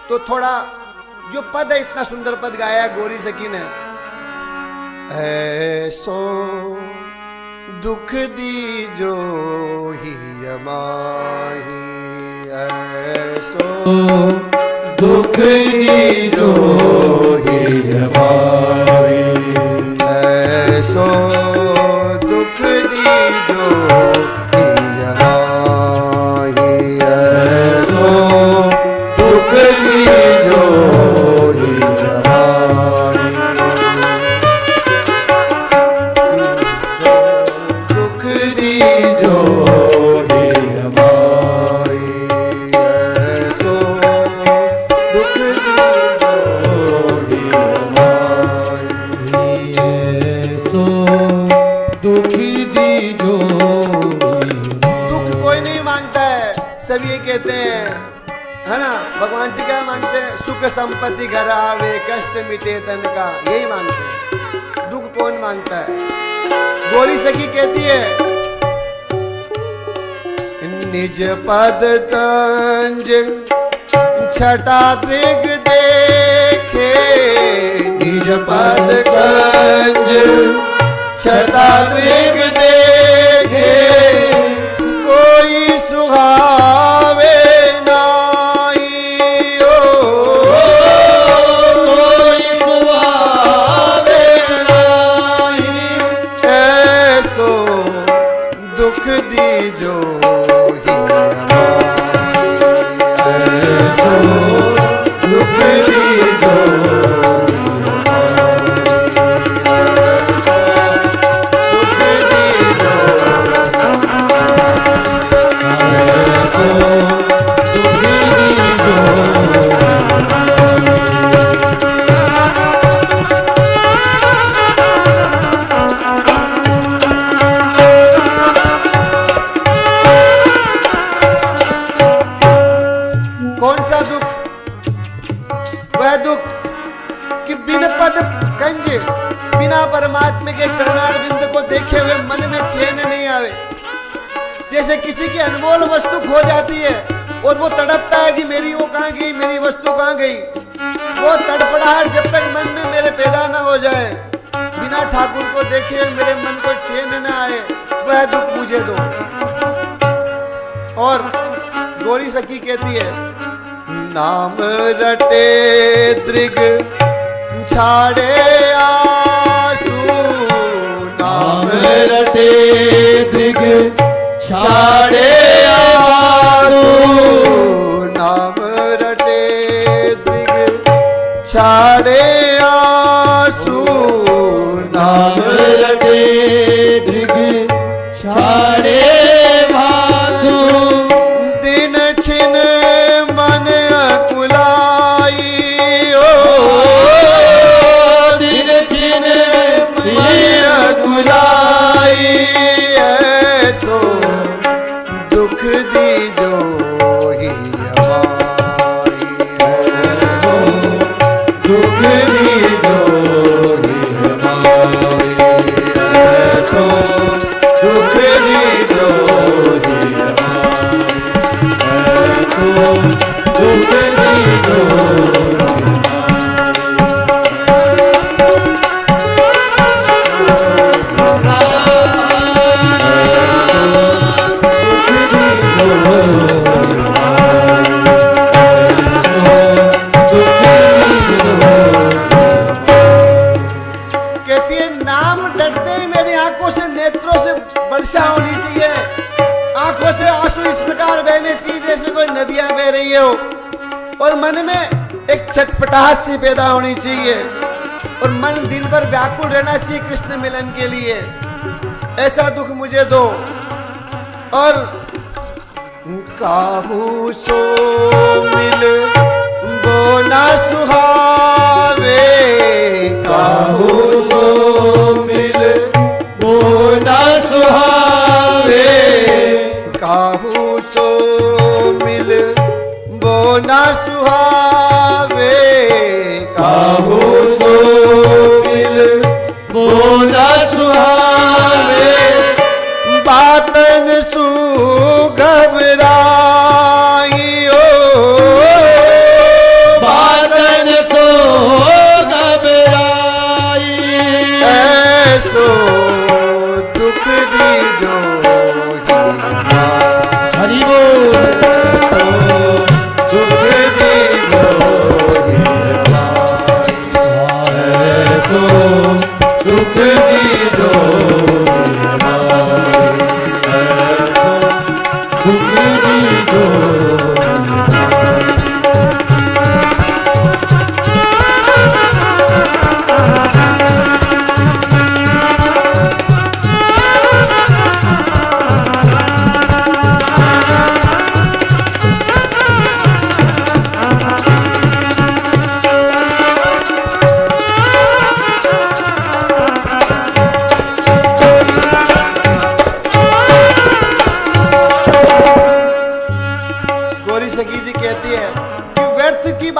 तो थोड़ा जो पद है, इतना सुंदर पद गाया गौरी सखी ने। ऐसो दुख दी जो ही यमाही, ऐसो दुख दी जो ही यमाही, ऐसो दुख दी जो ही यमाही, ऐसो दुख दी जो ही यमाही, दुख दी जो ही यमाही, ऐसो दुख दी जो ही यमाही, ऐसो दुख दी जो ही। दुख कोई नहीं मांगता है, सब ये कहते हैं, है ना। भगवान जी क्या मांगते हैं? सुख संपत्ति घर आवे, कष्ट मिटे तन का, यही मांगते हैं। दुख कौन मांगता है? गौरी सखी कहती है, निज पद तंज छटा दिग देखे, निज पद तंज छटा दिग देखे, कोई सुहावे नाई, ओ कोई सुहावे नाही, ऐसो दुख दी जो ही हमारी, ऐसो दुख दी जो कौन सा दुख? वह दुख कि बिन पद कंज, बिना परमात्मा के चरणारविंद को देखे हुए मन में चैन नहीं आवे। जैसे किसी की अनमोल वस्तु खो जाती है और वो तड़पता है कि मेरी वो कहाँ गई, मेरी वस्तु कहाँ गई। वो तड़पड़ाहट जब तक मन में मेरे पैदा ना हो जाए, बिना ठाकुर को देखे मेरे मन को चैन न आए, वह दुख मुझे दो। और गौरी सखी कहती है, नाम रटे दृग छाड़े आंसू, नाम रटे दृग छाड़े आंसू, नाम रटे दृग छाड़े आंसू, नाम रटे दृग छाड़े भादु, दिन छिन मन अकुलाई, ओ दिन छिन मन अकुलाई, ऐसो दुख दी जो ही हमारी, ऐसो दुख दी जो ही हमारी, ऐसो दुख दी जो ही ऐसो दुख दी जो कहती है, नाम डरते ही मेरी आंखों से, नेत्रों से वर्षा होनी चाहिए, आंखों से आंसू इस प्रकार बहने चाहिए जैसे कोई नदियां बह रही हो, और मन में एक छटपटाहट सी पैदा होनी चाहिए, और मन दिन भर व्याकुल रहना चाहिए कृष्ण मिलन के लिए। ऐसा दुख मुझे दो। और काहू सो मिल वो ना सुहावे, काहू सो मिल वो न सुहावे, काहू सो मिल वो ना सुहावे, काहू सो मिल वो न सुहावे, बातन सु घबराई, ओ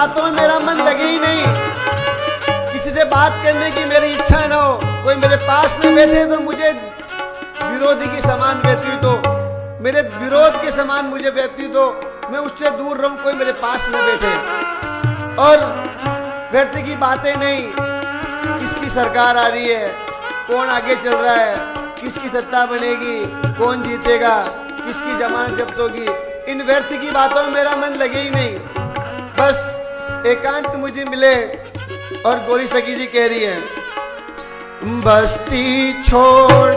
बातों में मेरा मन लगे ही नहीं, किसी से बात करने की मेरी इच्छा न हो, कोई मेरे पास में बैठे तो मुझे विरोधी के समान व्यतीत हो, मेरे विरोध के समान मुझे व्यतीत हो, मैं उससे दूर रहूं, कोई मेरे पास न बैठे। और व्यर्थ की बातें नहीं, किसकी सरकार आ रही है, कौन आगे चल रहा है, किसकी सत्ता बनेगी, कौन जीतेगा, किसकी जमानत जब्त होगी, इन व्यर्थ की बातों में मेरा मन लगे ही नहीं। बस एकांत मुझे मिले। और गौरी सखी जी कह रही है, बस्ती छोड़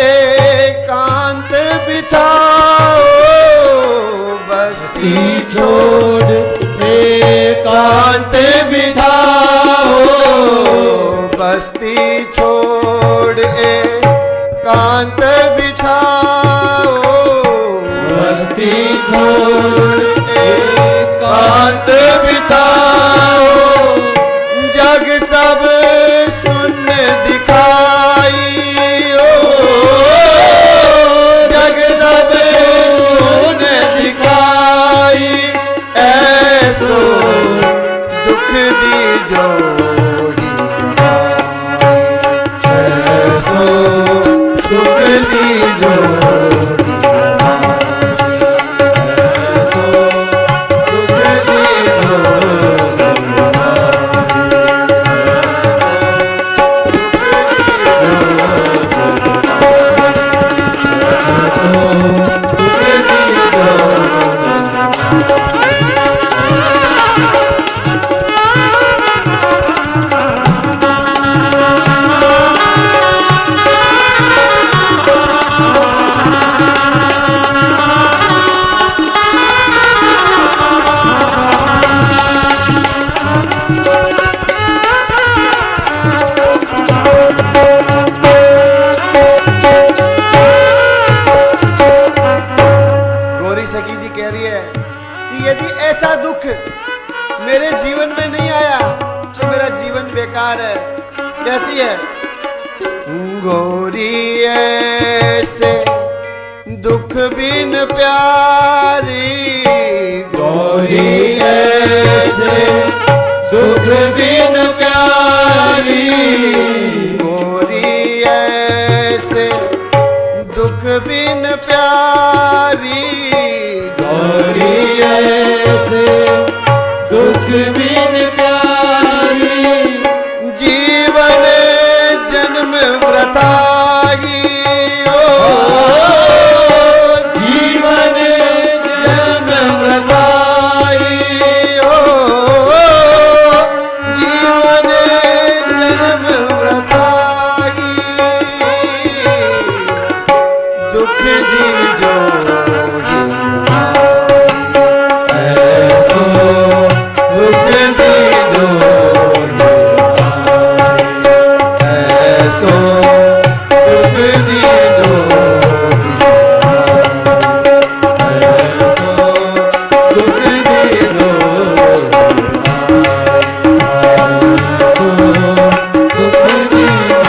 एकांत बिठाओ, बस्ती छोड़ एकांत बिठाओ, बस्ती छोड़ एकांत बिठाओ, बस्ती छोड़ एकांत बिठाओ, जग सब सुन दिखाई, जग सब सुन दिखाई, ऐसो दुख दीजो ऐसो सुख दीजो, मेरे जीवन में नहीं आया तो मेरा जीवन बेकार है। कहती है, गोरी ऐसे दुख बिन प्यारी, गोरी ऐसे दुख बिन प्यारी, गोरी ऐसे दुख बिन प्यारी, गोरी ऐसे दुख बिन प्यारी, जीवन जन्म व्रतागी, जीवन जन्म व्रताई, जीवन जन्म व्रतागी, दुख दीजो ऐसो दुख दीजो, ऐसो दुख दीजो, ऐसो दुख दीजो, ऐसो दुख दीजो, दुख दीजो।